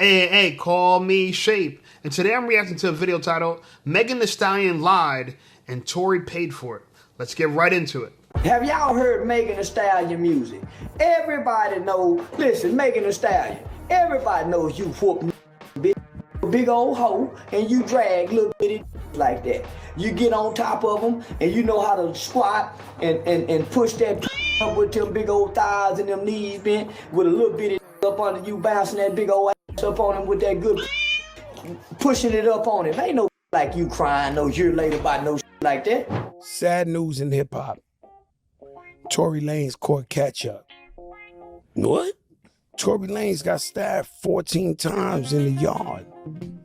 Hey, call me Shape. And today I'm reacting to a video titled, Megan Thee Stallion Lied and Tory Paid for It. Let's get right into it. Have y'all heard Megan Thee Stallion music? Everybody know, listen, Megan Thee Stallion, everybody knows you whoop big old hoe and you drag little bitty like that. You get on top of them and you know how to squat and push that up with them big old thighs and them knees bent with a little bitty up under you, bouncing that big old ass up on him with that good pushing it up on him. Ain't no like you crying no year later about no like that. Sad news in hip hop. Tory Lanez caught catch up. What? Tory Lanez got stabbed 14 times in the yard.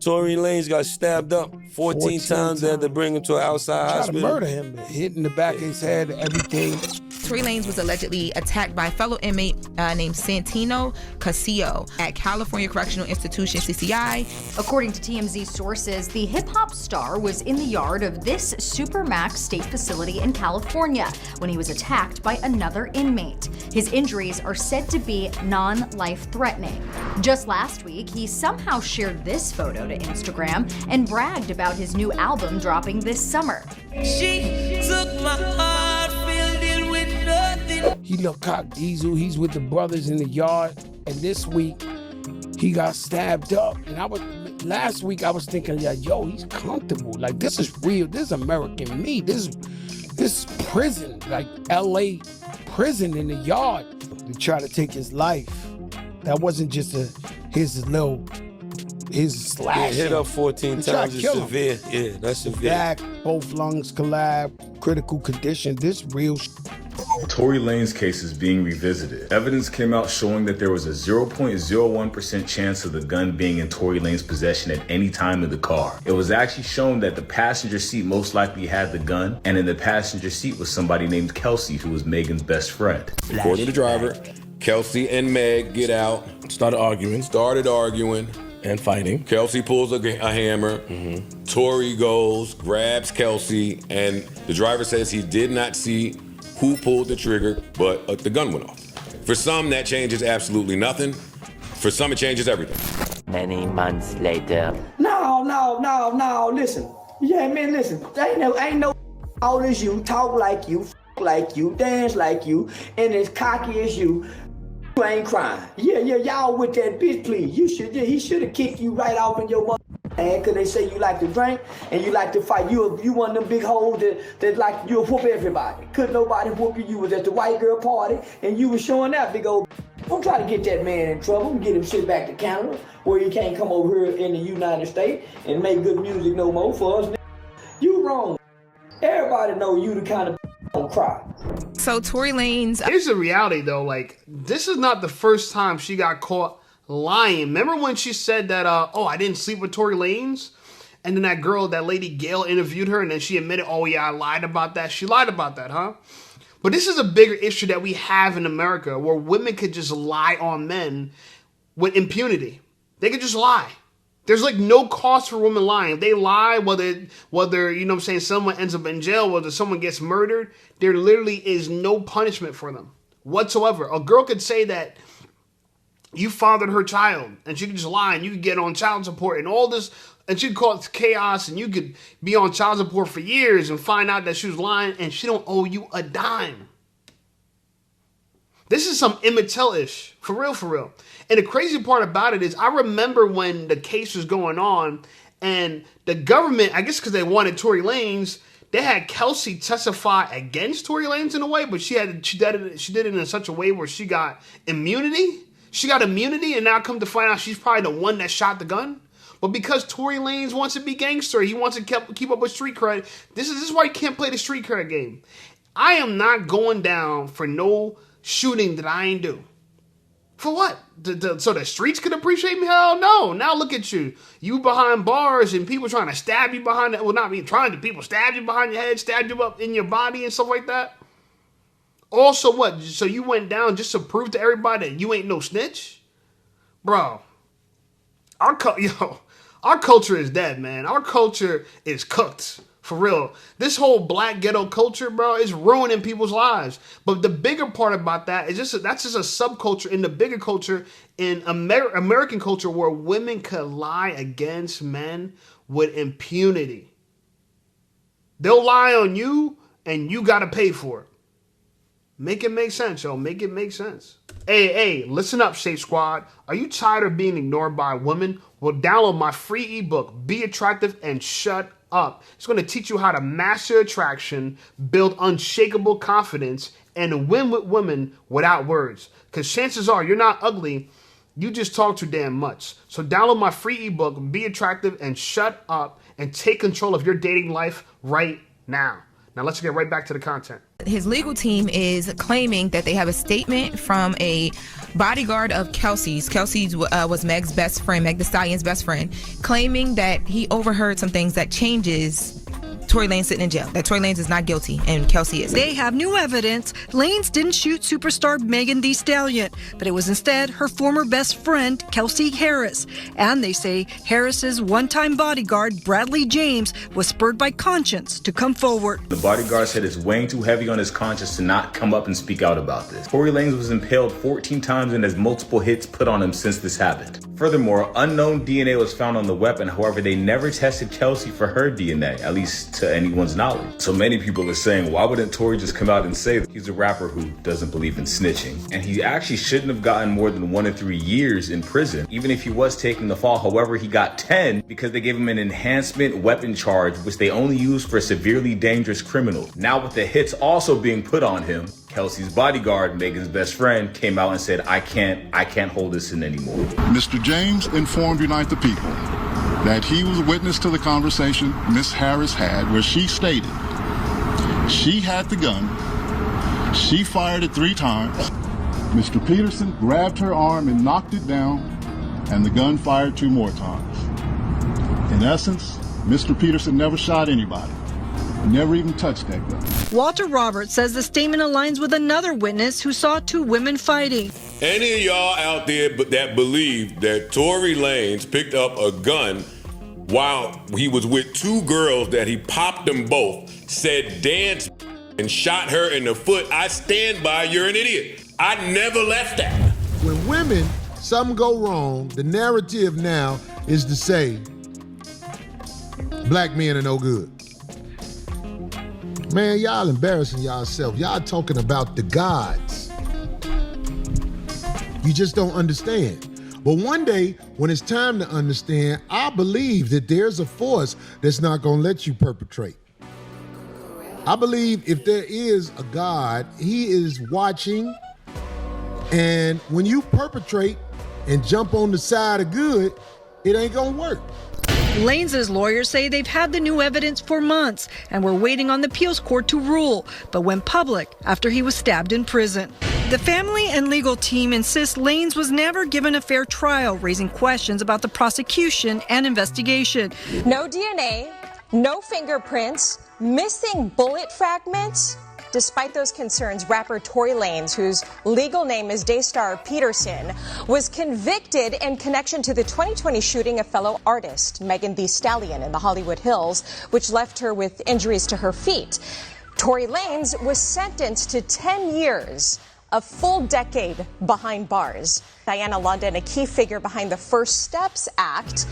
Tory Lanez got stabbed up 14 times. They had to bring him to an outside hospital. Tried to murder him, hit in the back of his head, everything. Tory Lanez was allegedly attacked by a fellow inmate named Santino Casillo at California Correctional Institution, CCI. According to TMZ sources, the hip-hop star was in the yard of this Supermax state facility in California when he was attacked by another inmate. His injuries are said to be non-life-threatening. Just last week, he somehow shared this photo to Instagram and bragged about his new album dropping this summer. She took my heart, filled it with nothing. He looked cock diesel. He's with the brothers in the yard. And this week, he got stabbed up. And last week I was thinking, yeah, yo, he's comfortable. Like, this is real. This is American me. This is prison, like LA prison in the yard. They try to take his life. That wasn't just his slash. Yeah, hit up 14 times is severe. Yeah, that's severe. Back, both lungs collapsed, critical condition. This real Tory Lanez case is being revisited. Evidence came out showing that there was a 0.01% chance of the gun being in Tory Lanez's possession at any time in the car. It was actually shown that the passenger seat most likely had the gun, and in the passenger seat was somebody named Kelsey, who was Megan's best friend. According to the driver, Kelsey and Meg get out. Started arguing. And fighting. Kelsey pulls a hammer. Tory goes, grabs Kelsey, and the driver says he did not see who pulled the trigger, but the gun went off. For some, that changes absolutely nothing. For some, it changes everything. Many months later. No, listen. Yeah, man, listen. Ain't no all as you, talk like you, dance like you, and as cocky as you. You ain't crying. Yeah, y'all with that bitch, please. He should have kicked you right off in your mother hand, cause they say you like to drink and you like to fight. You one of them big hoes that like you'll whoop everybody. Couldn't nobody whoop you. You was at the white girl party and you was showing that big old. Don't try to get that man in trouble. Get him shit back to Canada where he can't come over here in the United States and make good music no more for us. You wrong. Everybody know you the kind of don't cry. So Tory Lanez. Here's the reality though, like, this is not the first time she got caught lying. Remember when she said that, oh, I didn't sleep with Tory Lanez? And then that lady Gail interviewed her and then she admitted, oh yeah, I lied about that. She lied about that, huh? But this is a bigger issue that we have in America where women could just lie on men with impunity. They could just lie. There's like no cost for women lying. If they lie, whether you know what I'm saying, someone ends up in jail, whether someone gets murdered, there literally is no punishment for them whatsoever. A girl could say that you fathered her child and she could just lie and you could get on child support and all this, and she could call it chaos and you could be on child support for years and find out that she was lying and she don't owe you a dime. This is some Emmett Till-ish, for real. And the crazy part about it is I remember when the case was going on and the government, I guess because they wanted Tory Lanez, they had Kelsey testify against Tory Lanez in a way, but she did it in such a way where she got immunity. She got immunity and now come to find out she's probably the one that shot the gun. But because Tory Lanez wants to be gangster, he wants to keep up with street cred, this is why he can't play the street cred game. I am not going down for no shooting that I ain't do. For what? So the streets could appreciate me? Hell no. Now look at you. You behind bars and people trying to stab you behind well, not me trying to, people stab you behind your head, stab you up in your body and stuff like that. Also what? So you went down just to prove to everybody that you ain't no snitch? Bro, Our culture is dead, man. Our culture is cooked. For real. This whole black ghetto culture, bro, is ruining people's lives. But the bigger part about that is that's just a subculture in the bigger culture, in American culture, where women could lie against men with impunity. They'll lie on you, and you got to pay for it. Make it make sense, yo. Make it make sense. Hey, listen up, Shape Squad. Are you tired of being ignored by women? Well, download my free ebook, Be Attractive and Shut Up. It's going to teach you how to master attraction, build unshakable confidence, and win with women without words. Because chances are you're not ugly. You just talk too damn much. So download my free ebook, Be Attractive and Shut Up, and take control of your dating life right now. Now let's get right back to the content. His legal team is claiming that they have a statement from a bodyguard of Kelsey's. Kelsey's was Meg's best friend, Meg Thee Stallion's best friend, claiming that he overheard some things that changes Tory Lanez sitting in jail, that Tory Lanez is not guilty and Kelsey is. They have new evidence. Lanez didn't shoot superstar Megan Thee Stallion, but it was instead her former best friend, Kelsey Harris. And they say Harris's one-time bodyguard, Bradley James, was spurred by conscience to come forward. The bodyguard said it's weighing too heavy on his conscience to not come up and speak out about this. Tory Lanez was impaled 14 times and has multiple hits put on him since this happened. Furthermore, unknown DNA was found on the weapon. However, they never tested Kelsey for her DNA, at least to anyone's knowledge. So many people are saying, why wouldn't Tory just come out and say that he's a rapper who doesn't believe in snitching? And he actually shouldn't have gotten more than 1 to 3 years in prison, even if he was taking the fall. However, he got 10 because they gave him an enhancement weapon charge, which they only use for severely dangerous criminals. Now with the hits also being put on him, Kelsey's bodyguard, Megan's best friend, came out and said, I can't hold this in anymore. Mr. James informed Unite the People that he was a witness to the conversation Miss Harris had, where she stated she had the gun, she fired it 3 times, Mr. Peterson grabbed her arm and knocked it down, and the gun fired 2 more times. In essence, Mr. Peterson never shot anybody, never even touched that gun. Walter Roberts says the statement aligns with another witness who saw 2 women fighting. Any of y'all out there that believe that Tory Lanez picked up a gun while he was with 2 girls that he popped them both, said dance and shot her in the foot, I stand by, you're an idiot. I never left that. When women, something go wrong, the narrative now is to say, black men are no good. Man, y'all embarrassing yourself. Y'all talking about the gods. You just don't understand. But one day, when it's time to understand, I believe that there's a force that's not gonna let you perpetrate. I believe if there is a God, he is watching, and when you perpetrate and jump on the side of good, it ain't gonna work. Lanez's lawyers say they've had the new evidence for months and were waiting on the appeals court to rule, but went public after he was stabbed in prison. The family and legal team insists Lanez was never given a fair trial, raising questions about the prosecution and investigation. No DNA, no fingerprints, missing bullet fragments. Despite those concerns, rapper Tory Lanez, whose legal name is Daystar Peterson, was convicted in connection to the 2020 shooting of fellow artist Megan Thee Stallion in the Hollywood Hills, which left her with injuries to her feet. Tory Lanez was sentenced to 10 years, a full decade behind bars. Diana London, a key figure behind the First Steps Act,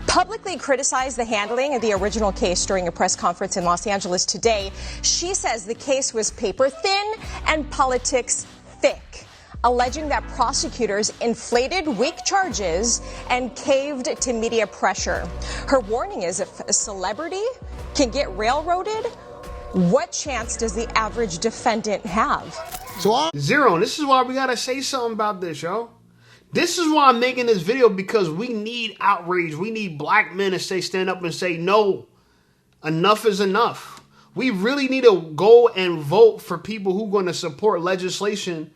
publicly criticized the handling of the original case during a press conference in Los Angeles today. She says the case was paper thin and politics thick, alleging that prosecutors inflated weak charges and caved to media pressure. Her warning is if a celebrity can get railroaded, what chance does the average defendant have? Zero, and this is why we gotta say something about this, yo. This is why I'm making this video, because we need outrage. We need black men to stand up and say, no, enough is enough. We really need to go and vote for people who are going to support legislation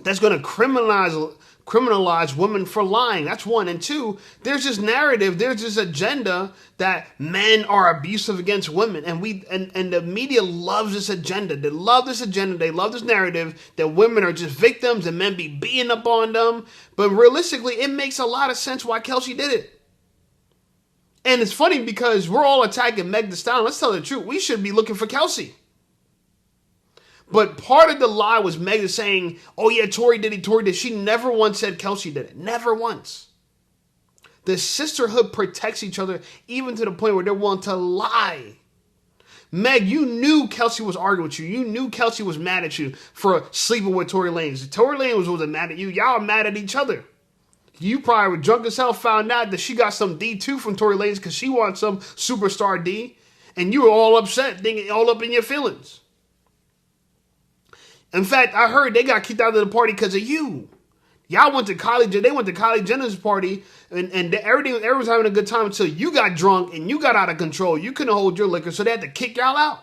that's going to criminalize women for lying. That's one. And two, there's this narrative, there's this agenda that men are abusive against women. And the media loves this agenda. They love this agenda. They love this narrative that women are just victims and men be beating up on them. But realistically, it makes a lot of sense why Kelsey did it. And it's funny because we're all attacking Meg Thee Stallion. Let's tell the truth. We should be looking for Kelsey. But part of the lie was Meg saying, oh yeah, Tory did it, Tory did it. She never once said Kelsey did it. Never once. The sisterhood protects each other even to the point where they're willing to lie. Meg, you knew Kelsey was arguing with you. You knew Kelsey was mad at you for sleeping with Tory Lanez. Tory Lanez wasn't mad at you. Y'all are mad at each other. You probably were drunk as hell, found out that she got some D2 from Tory Lanez because she wants some superstar D. And you were all upset, thinking all up in your feelings. In fact, I heard they got kicked out of the party because of you. Y'all went to college, they went to Kylie Jenner's party, and everyone was having a good time until you got drunk and you got out of control. You couldn't hold your liquor, so they had to kick y'all out.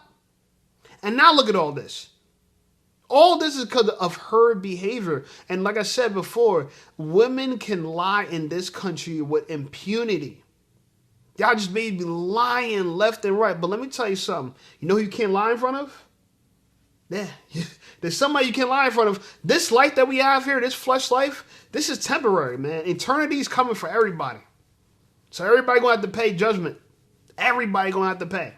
And now look at all this. All this is because of her behavior. And like I said before, women can lie in this country with impunity. Y'all just may be lying left and right. But let me tell you something. You know who you can't lie in front of? Yeah, there's somebody you can't lie in front of. This life that we have here, this flesh life, this is temporary, man. Eternity's coming for everybody. So everybody gonna have to pay judgment. Everybody gonna have to pay.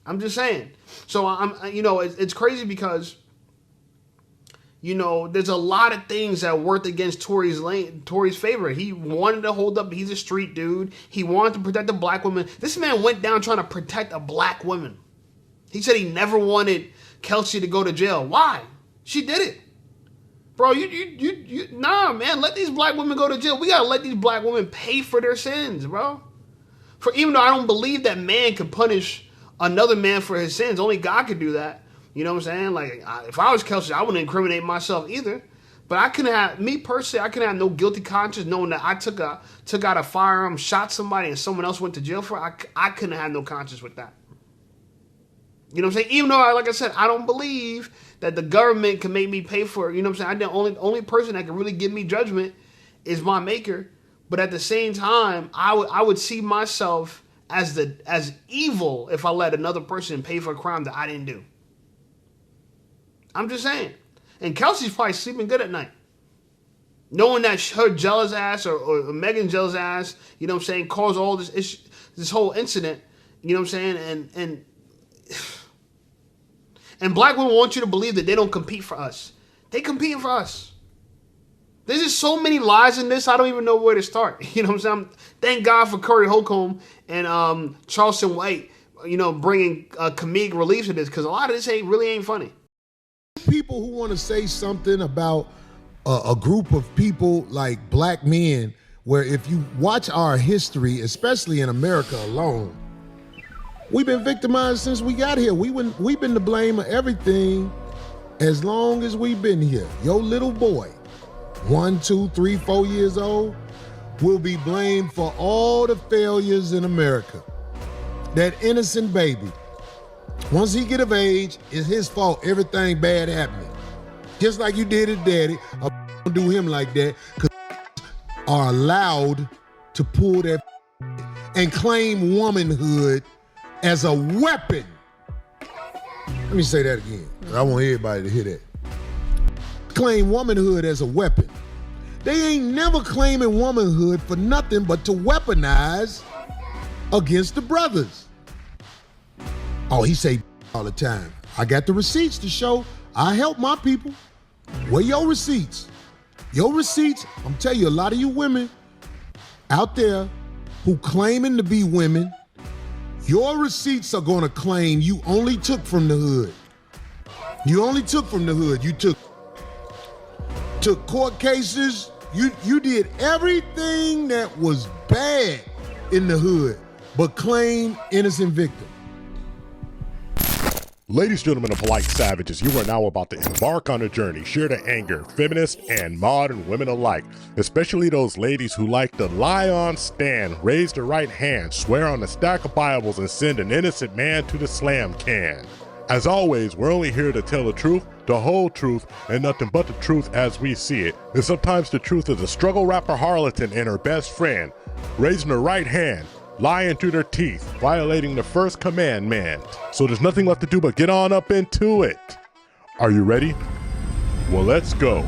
I'm just saying. So it's crazy because, there's a lot of things that worked against Tory's favor. He wanted to hold up. He's a street dude. He wanted to protect the black woman. This man went down trying to protect a black woman. He said he never wanted Kelsey to go to jail. Why? She did it. Bro, nah, man, let these black women go to jail. We gotta let these black women pay for their sins, bro. Even though I don't believe that man could punish another man for his sins, only God could do that. You know what I'm saying? Like, if I was Kelsey, I wouldn't incriminate myself either. But I couldn't have no guilty conscience knowing that I took out a firearm, shot somebody, and someone else went to jail for it. I couldn't have no conscience with that. You know what I'm saying? Even though, like I said, I don't believe that the government can make me pay for it. You know what I'm saying? The only person that can really give me judgment is my maker. But at the same time, I would see myself as evil if I let another person pay for a crime that I didn't do. I'm just saying. And Kelsey's probably sleeping good at night. Knowing that her jealous ass or Megan's jealous ass, you know what I'm saying, caused all this whole incident. You know what I'm saying? And black women want you to believe that they don't compete for us. They competing for us. There's just so many lies in this, I don't even know where to start. You know what I'm saying? Thank God for Corey Holcomb and Charleston White, bringing comedic relief to this, because a lot of this really ain't funny. People who want to say something about a group of people like black men, where if you watch our history, especially in America alone, we've been victimized since we got here. We've been to blame of everything as long as we've been here. Your little boy, 1, 2, 3, 4 years old, will be blamed for all the failures in America. That innocent baby, once he get of age, it's his fault everything bad happening. Just like you did his daddy, don't do him like that, because are allowed to pull that and claim womanhood as a weapon. Let me say that again. I want everybody to hear that. Claim womanhood as a weapon. They ain't never claiming womanhood for nothing but to weaponize against the brothers. Oh, he say all the time. I got the receipts to show I help my people. Where your receipts? Your receipts, I'm telling you, a lot of you women out there who claiming to be women, your receipts are gonna claim you only took from the hood. You only took from the hood. You took court cases. You did everything that was bad in the hood, but claim innocent victim. Ladies, gentlemen, and polite savages, you are now about to embark on a journey sure to anger feminists and modern women alike, especially those ladies who like to lie on stand, raise their right hand, swear on a stack of Bibles, and send an innocent man to the slam can. As always, we're only here to tell the truth, the whole truth, and nothing but the truth as we see it. And sometimes the truth is a struggle rapper harlot and her best friend, raising her right hand, lying through their teeth, violating the first commandment. So there's nothing left to do but get on up into it. Are you ready? Well, let's go.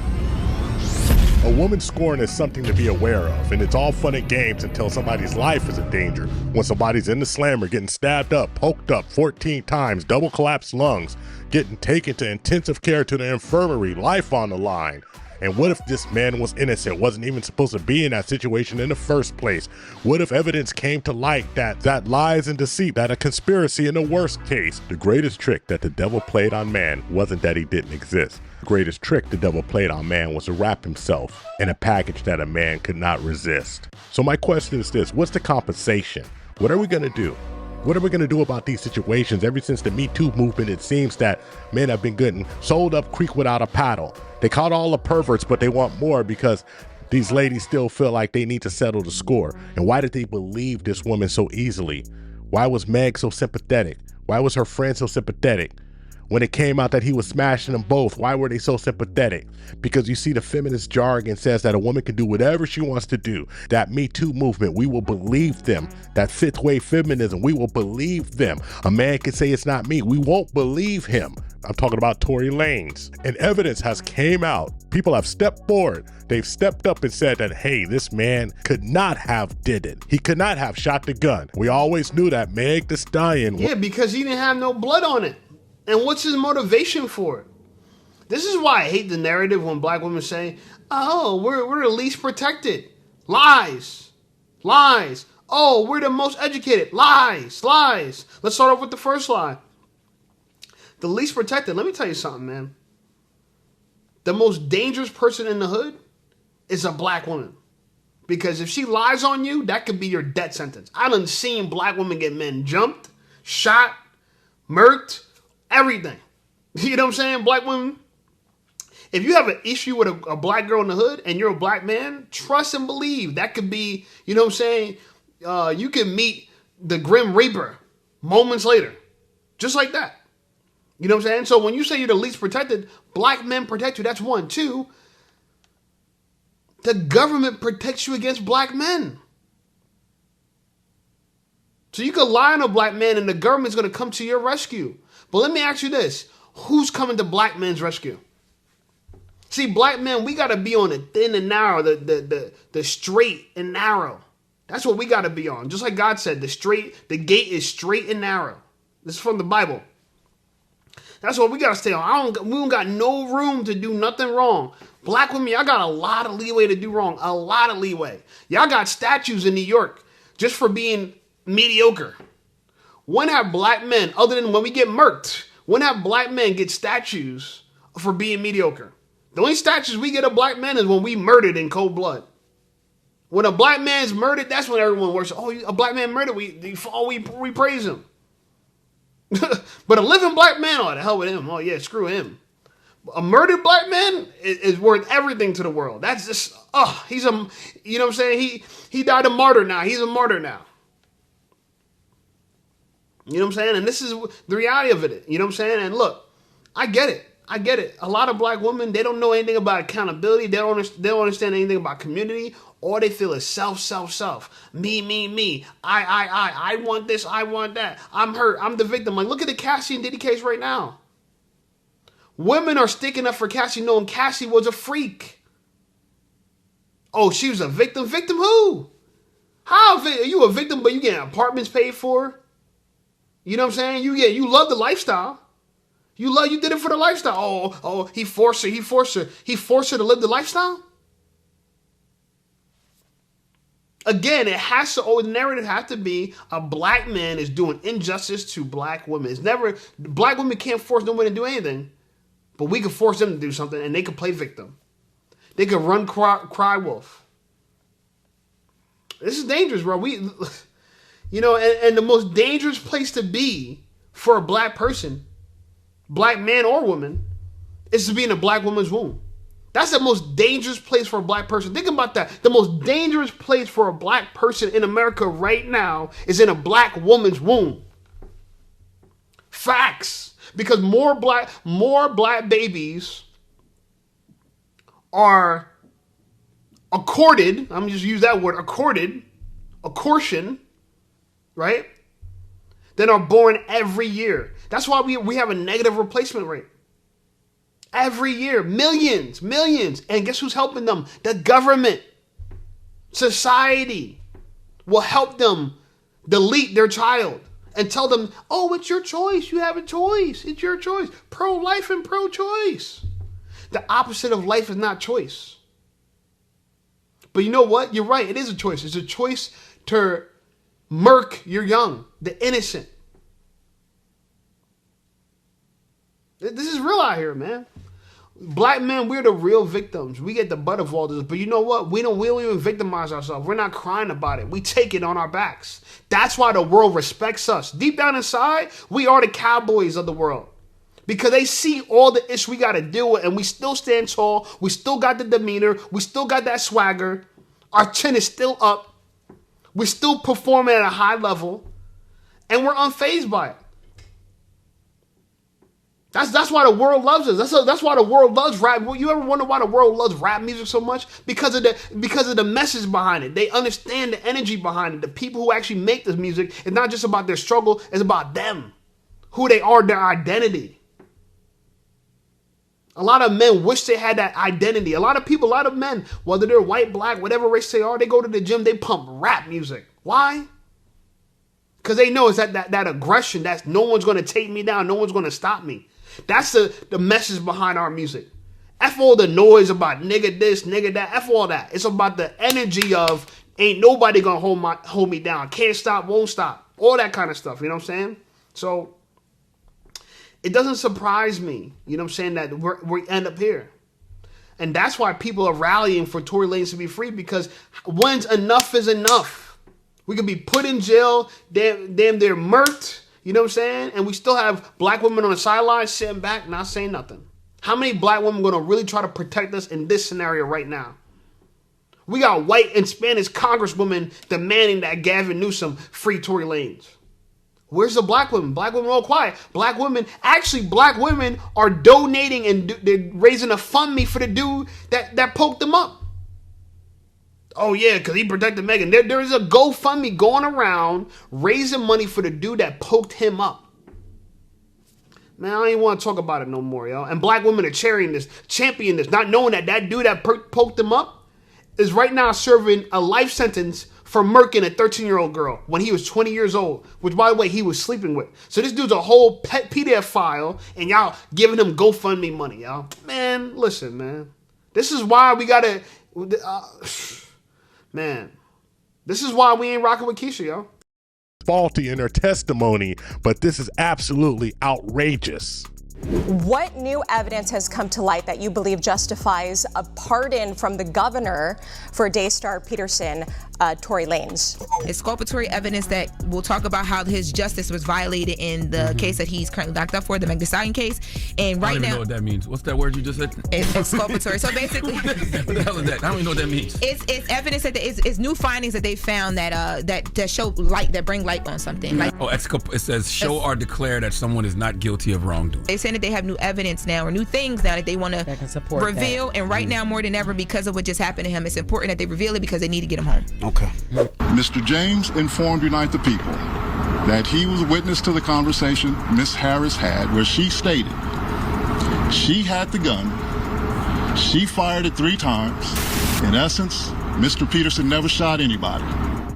A woman scorn is something to be aware of, and it's all fun and games until somebody's life is in danger. When somebody's in the slammer, getting stabbed up, poked up 14 times, double collapsed lungs, getting taken to intensive care to the infirmary, life on the line. And what if this man was innocent, wasn't even supposed to be in that situation in the first place? What if evidence came to light that lies and deceit, that a conspiracy in the worst case? The greatest trick that the devil played on man wasn't that he didn't exist. The greatest trick the devil played on man was to wrap himself in a package that a man could not resist. So my question is this: what's the compensation? What are we gonna do? What are we going to do about these situations? Ever since the Me Too movement, it seems that men have been getting sold up creek without a paddle. They caught all the perverts, but they want more because these ladies still feel like they need to settle the score. And why did they believe this woman so easily? Why was Meg so sympathetic? Why was her friend so sympathetic? When it came out that he was smashing them both, why were they so sympathetic? Because you see, the feminist jargon says that a woman can do whatever she wants to do. That Me Too movement, we will believe them. That fifth wave feminism, we will believe them. A man can say it's not me, we won't believe him. I'm talking about Tory Lanez. And evidence has came out. People have stepped forward. They've stepped up and said that, hey, this man could not have did it. He could not have shot the gun. We always knew that Meg the Stallion. Yeah, because he didn't have no blood on it. And what's his motivation for it? This is why I hate the narrative when black women say, oh, we're the least protected. Lies. Lies. Oh, we're the most educated. Lies. Lies. Let's start off with the first lie. The least protected. Let me tell you something, man. The most dangerous person in the hood is a black woman. Because if she lies on you, that could be your death sentence. I done seen black women get men jumped, shot, murked, everything. You know what I'm saying? Black women. If you have an issue with a black girl in the hood and you're a black man, trust and believe. That could be, you know what I'm saying? You can meet the Grim Reaper moments later. Just like that. You know what I'm saying? So when you say you're the least protected, black men protect you. That's one. Two, the government protects you against black men. So you could lie on a black man and the government's going to come to your rescue. But let me ask you this. Who's coming to black men's rescue? See, black men, we got to be on the thin and narrow, the straight and narrow. That's what we got to be on. Just like God said, the gate is straight and narrow. This is from the Bible. That's what we got to stay on. We don't got no room to do nothing wrong. Black women, y'all got a lot of leeway to do wrong. A lot of leeway. Y'all got statues in New York just for being mediocre. When have black men, other than when we get murked, when have black men get statues for being mediocre? The only statues we get of black men is when we murdered in cold blood. When a black man's murdered, that's when everyone worships. Oh, a black man murdered, we praise him. But a living black man, oh, the hell with him. Oh, yeah, screw him. A murdered black man is worth everything to the world. That's just, he's a, you know what I'm saying? He died a martyr now. He's a martyr now. You know what I'm saying? And this is the reality of it. You know what I'm saying? And look, I get it. I get it. A lot of black women, they don't know anything about accountability. They don't understand anything about community. All they feel is self. Me. I want this. I want that. I'm hurt. I'm the victim. Like, look at the Cassie and Diddy case right now. Women are sticking up for Cassie knowing Cassie was a freak. Oh, she was a victim. Victim who? How are you a victim but you getting apartments paid for? You know what I'm saying? You love the lifestyle. You did it for the lifestyle. Oh, he forced her. He forced her to live the lifestyle? Again, the narrative has to be a black man is doing injustice to black women. It's never, black women can't force no one to do anything, but we can force them to do something and they can play victim. They can run cry wolf. This is dangerous, bro. You know, and the most dangerous place to be for a black person, black man or woman, is to be in a black woman's womb. That's the most dangerous place for a black person. Think about that. The most dangerous place for a black person in America right now is in a black woman's womb. Facts. Because more black babies are accorded, I'm just use that word, accorded, right? That are born every year. That's why we have a negative replacement rate. Every year, millions. And guess who's helping them? The government. Society will help them delete their child and tell them, oh, it's your choice. You have a choice. It's your choice. Pro-life and pro-choice. The opposite of life is not choice. But you know what? You're right. It is a choice. It's a choice to murk your young, the innocent. This is real out here, man. Black men, we're the real victims. We get the butt of all this. But you know what? We don't even victimize ourselves. We're not crying about it. We take it on our backs. That's why the world respects us. Deep down inside, we are the cowboys of the world. Because they see all the ish we got to deal with, and we still stand tall. We still got the demeanor. We still got that swagger. Our chin is still up. We're still performing at a high level. And we're unfazed by it. That's why the world loves us. That's why the world loves rap. You ever wonder why the world loves rap music so much? Because of the message behind it. They understand the energy behind it. The people who actually make this music, it's not just about their struggle, it's about them. Who they are, their identity. A lot of men wish they had that identity. A lot of men, whether they're white, black, whatever race they are, they go to the gym, they pump rap music. Why? Because they know it's that aggression. That's no one's going to take me down. No one's going to stop me. That's the message behind our music. F all the noise about nigga this, nigga that. F all that. It's about the energy of ain't nobody going to hold me down. Can't stop, won't stop. All that kind of stuff. You know what I'm saying? So it doesn't surprise me, you know what I'm saying, that we end up here. And that's why people are rallying for Tory Lanez to be free, because when's enough is enough. We could be put in jail, damn they're murked, you know what I'm saying? And we still have black women on the sidelines sitting back, not saying nothing. How many black women are going to really try to protect us in this scenario right now? We got white and Spanish congresswomen demanding that Gavin Newsom free Tory Lanez. Where's the black women? Black women all quiet. Black women are donating and they're raising a fund me for the dude that poked them up. Oh yeah, because he protected Megan. There is a GoFundMe going around raising money for the dude that poked him up. Man, I don't even want to talk about it no more, yo. And black women are championing this, not knowing that dude that poked him up is right now serving a life sentence for murking a 13-year-old girl when he was 20 years old, which, by the way, he was sleeping with. So this dude's a whole pet PDF file, and y'all giving him GoFundMe money, y'all. Man, listen, man. This is why we gotta... man, this is why we ain't rocking with Keisha, yo. Faulty in her testimony, but this is absolutely outrageous. What new evidence has come to light that you believe justifies a pardon from the governor for Daystar Peterson, Tory Lanez? Exculpatory evidence that will talk about how his justice was violated in the case that he's currently locked up for, the Meg Thee Stallion case. And right now, I don't even know what that means. What's that word you just said? It's exculpatory. So basically, what the hell is that? I don't even know what that means. It's evidence that it's new findings that they found that show light, that bring light on something. Like, it says show or declare that someone is not guilty of wrongdoing. They saying that they have new evidence now, or new things now that they want to reveal. And right now, more than ever, because of what just happened to him, it's important that they reveal it because they need to get him home. Okay. Mr. James informed Unite the People that he was witness to the conversation Miss Harris had, where she stated she had the gun, she fired it 3 times. In essence, Mr. Peterson never shot anybody.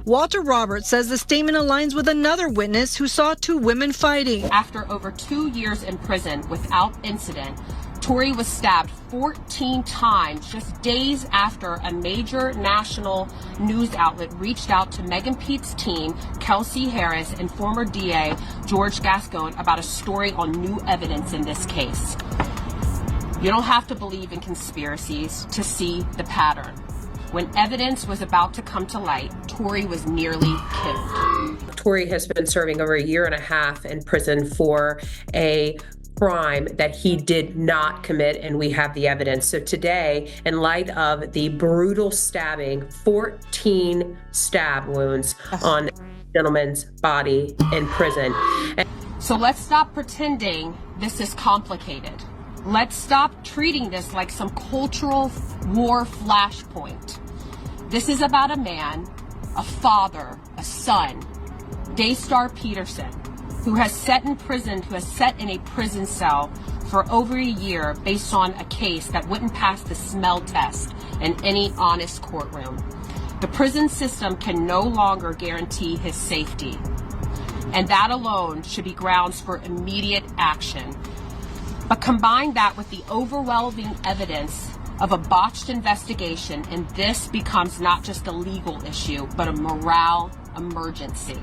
Walter Roberts says the statement aligns with another witness who saw 2 women fighting. After over 2 years in prison without incident, Tory was stabbed 14 times just days after a major national news outlet reached out to Megan Pete's team, Kelsey Harris, and former DA George Gascon about a story on new evidence in this case. You don't have to believe in conspiracies to see the pattern. When evidence was about to come to light, Tory was nearly killed. Tory has been serving over 1.5 years in prison for a crime that he did not commit, and we have the evidence. So today, in light of the brutal stabbing, 14 stab wounds on a gentleman's body in prison. So let's stop pretending this is complicated. Let's stop treating this like some cultural war flashpoint. This is about a man, a father, a son, Daystar Peterson, who has sat in a prison cell for over a year based on a case that wouldn't pass the smell test in any honest courtroom. The prison system can no longer guarantee his safety, and that alone should be grounds for immediate action. But combine that with the overwhelming evidence of a botched investigation, and this becomes not just a legal issue, but a morale emergency.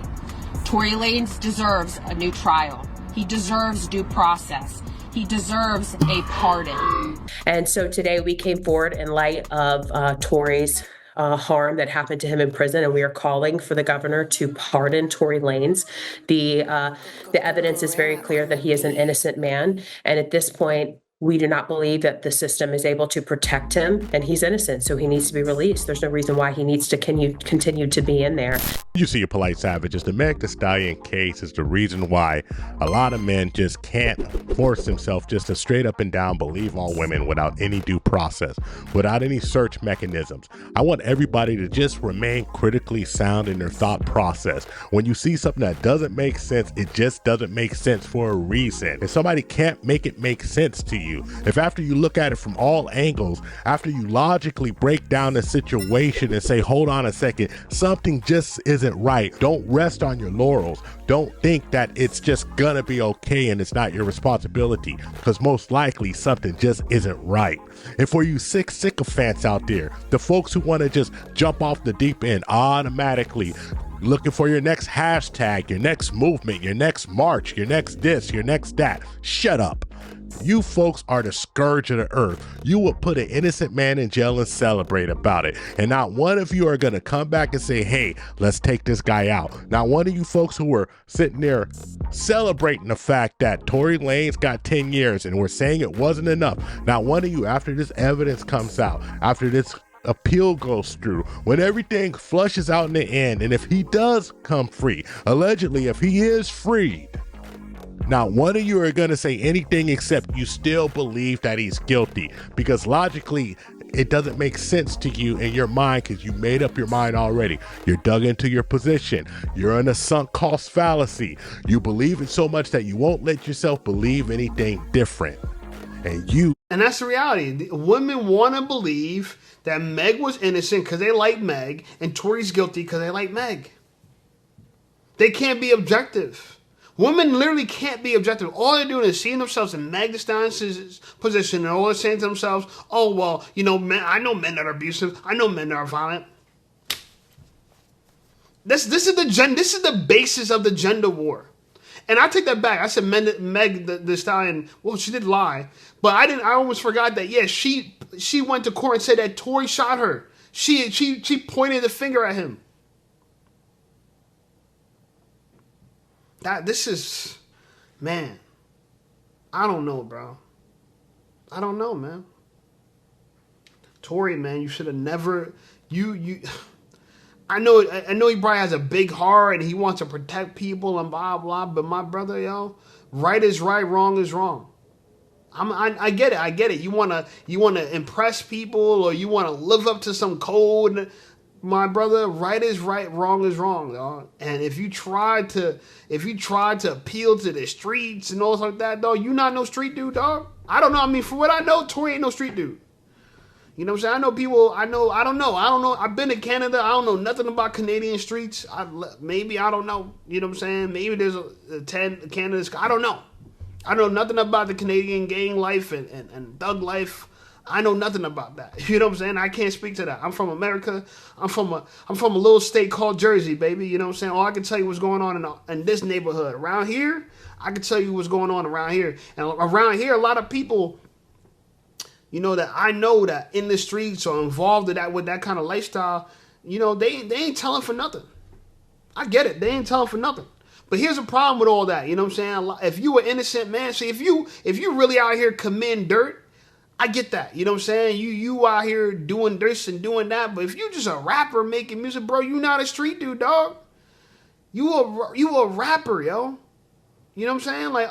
Tory Lanez deserves a new trial. He deserves due process. He deserves a pardon. And so today we came forward in light of Tory's harm that happened to him in prison, and we are calling for the governor to pardon Tory Lanez. The evidence is very clear that he is an innocent man, and at this point, we do not believe that the system is able to protect him, and he's innocent, so he needs to be released. There's no reason why he needs to continue to be in there. You see, your polite savages, the Meg Thee Stallion case is the reason why a lot of men just can't force themselves just to straight up and down believe all women without any due process, without any search mechanisms. I want everybody to just remain critically sound in their thought process. When you see something that doesn't make sense, it just doesn't make sense for a reason. If somebody can't make it make sense to you, if after you look at it from all angles, after you logically break down the situation and say, hold on a second, something just isn't right, don't rest on your laurels. Don't think that it's just gonna be okay and it's not your responsibility, because most likely something just isn't right. And for you sick sycophants out there, the folks who want to just jump off the deep end automatically, looking for your next hashtag, your next movement, your next march, your next this, your next that, shut up. You folks are the scourge of the earth. You will put an innocent man in jail and celebrate about it. And not one of you are going to come back and say, hey, let's take this guy out. Not one of you folks who were sitting there celebrating the fact that Tory Lanez got 10 years and were saying it wasn't enough. Not one of you, after this evidence comes out, after this appeal goes through, when everything flushes out in the end, and if he does come free, allegedly, if he is freed, not one of you are going to say anything except you still believe that he's guilty, because logically it doesn't make sense to you in your mind, because you made up your mind already. You're dug into your position. You're in a sunk cost fallacy. You believe it so much that you won't let yourself believe anything different. And that's the reality. Women want to believe that Meg was innocent because they like Meg, and Tory's guilty because they like Meg. They can't be objective. Women literally can't be objective. All they're doing is seeing themselves in Meg Thee Stallion's position, and all they're saying to themselves, oh, well, you know, men, I know men that are abusive. I know men that are violent. This is the basis of the gender war. And I take that back. I said Meg Thee Stallion, well, she did lie. But I almost forgot that, yeah, she went to court and said that Tory shot her. She pointed the finger at him. This is, man, I don't know, bro. I don't know, man. Tory, man, you should have never, I know he probably has a big heart and he wants to protect people and blah, blah, but my brother, yo, right is right, wrong is wrong. I get it. You want to impress people, or you want to live up to some code. My brother, right is right, wrong is wrong, dog. And if you try to appeal to the streets and all like that, dog, you not no street dude, dog. I don't know. I mean, for what I know, Tory ain't no street dude. You know what I'm saying? I know people. I don't know. I've been to Canada. I don't know nothing about Canadian streets. Maybe I don't know. You know what I'm saying? Maybe there's a 10 Canada's. I don't know. I know nothing about the Canadian gang life and thug life. I know nothing about that. You know what I'm saying? I can't speak to that. I'm from America. I'm from a little state called Jersey, baby. You know what I'm saying? All I can tell you what's going on in this neighborhood. Around here, I can tell you what's going on around here. And around here, a lot of people, you know, that I know that in the streets or involved with that kind of lifestyle, you know, they ain't telling for nothing. I get it. They ain't telling for nothing. But here's a problem with all that. You know what I'm saying? If you an innocent man, see, if you really out here committing dirt, I get that. You know what I'm saying? You out here doing this and doing that. But if you just a rapper making music, bro, you not a street dude, dog. You a rapper, yo. You know what I'm saying? Like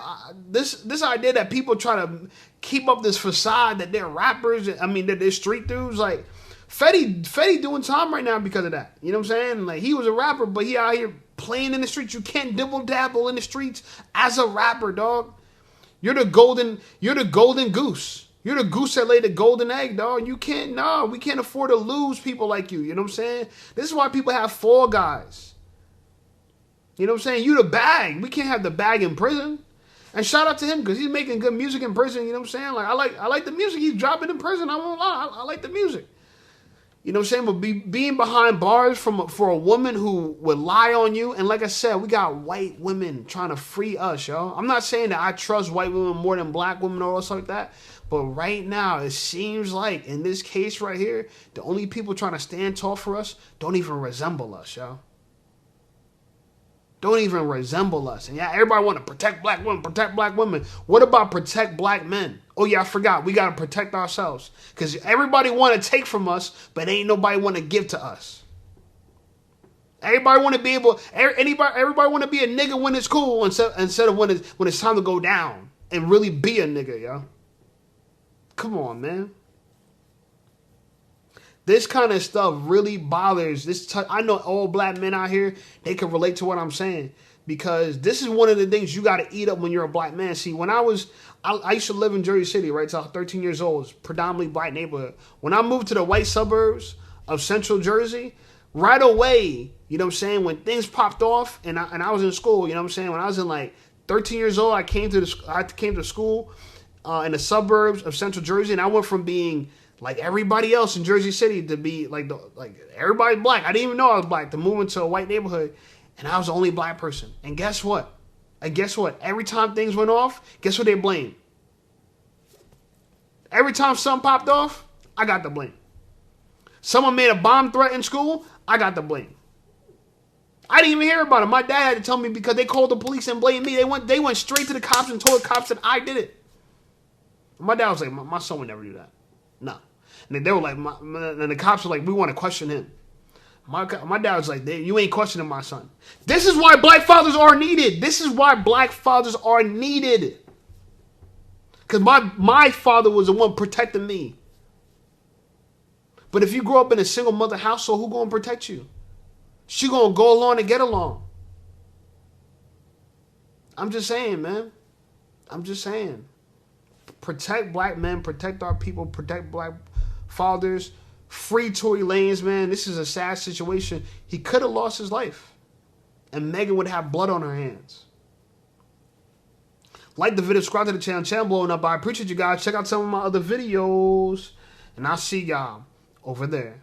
this idea that people try to keep up this facade that they're rappers. I mean, that they're street dudes. Like Fetty doing time right now because of that. You know what I'm saying? Like he was a rapper, but he out here playing in the streets. You can't dibble dabble in the streets as a rapper, dog. You're the golden goose. You're the goose that laid the golden egg, dog. We can't afford to lose people like you. You know what I'm saying? This is why people have fall guys. You know what I'm saying? You the bag. We can't have the bag in prison. And shout out to him because he's making good music in prison. You know what I'm saying? Like I like the music he's dropping in prison. I won't lie. I like the music. You know what I'm saying? But being behind bars for a woman who would lie on you, and like I said, we got white women trying to free us, yo. I'm not saying that I trust white women more than black women or stuff like that, but right now it seems like in this case right here, the only people trying to stand tall for us don't even resemble us, yo. Don't even resemble us. And yeah, everybody want to protect black women, protect black women. What about protect black men? Oh yeah, I forgot. We got to protect ourselves. Because everybody want to take from us, but ain't nobody want to give to us. Everybody want to be able, everybody want to be a nigga when it's cool instead of when it's time to go down and really be a nigga, yo. Come on, man. This kind of stuff really bothers I know all black men out here, they can relate to what I'm saying. Because this is one of the things you got to eat up when you're a black man. See, when I used to live in Jersey City, right? So I was 13 years old. It's predominantly black neighborhood. When I moved to the white suburbs of central Jersey, right away, you know what I'm saying, when things popped off and I was in school, you know what I'm saying, when I was in like 13 years old, I came to school in the suburbs of central Jersey, and I went from being like everybody else in Jersey City to be like everybody black. I didn't even know I was black, to move into a white neighborhood, and I was the only black person. And guess what? Every time things went off, guess what they blamed? Every time something popped off, I got the blame. Someone made a bomb threat in school, I got the blame. I didn't even hear about it. My dad had to tell me because they called the police and blamed me. They went straight to the cops and told the cops that I did it. My dad was like, my son would never do that. No. And they were like, and the cops were like, we want to question him. My dad was like, you ain't questioning my son. This is why black fathers are needed. This is why black fathers are needed. Because my father was the one protecting me. But if you grow up in a single mother household, who going to protect you? She going to go along and get along. I'm just saying, man. I'm just saying. Protect black men, protect our people, protect black fathers. Free Tory Lanez, man. This is a sad situation. He could have lost his life. And Megan would have blood on her hands. Like the video, subscribe to the channel blowing up. I appreciate you guys. Check out some of my other videos. And I'll see y'all over there.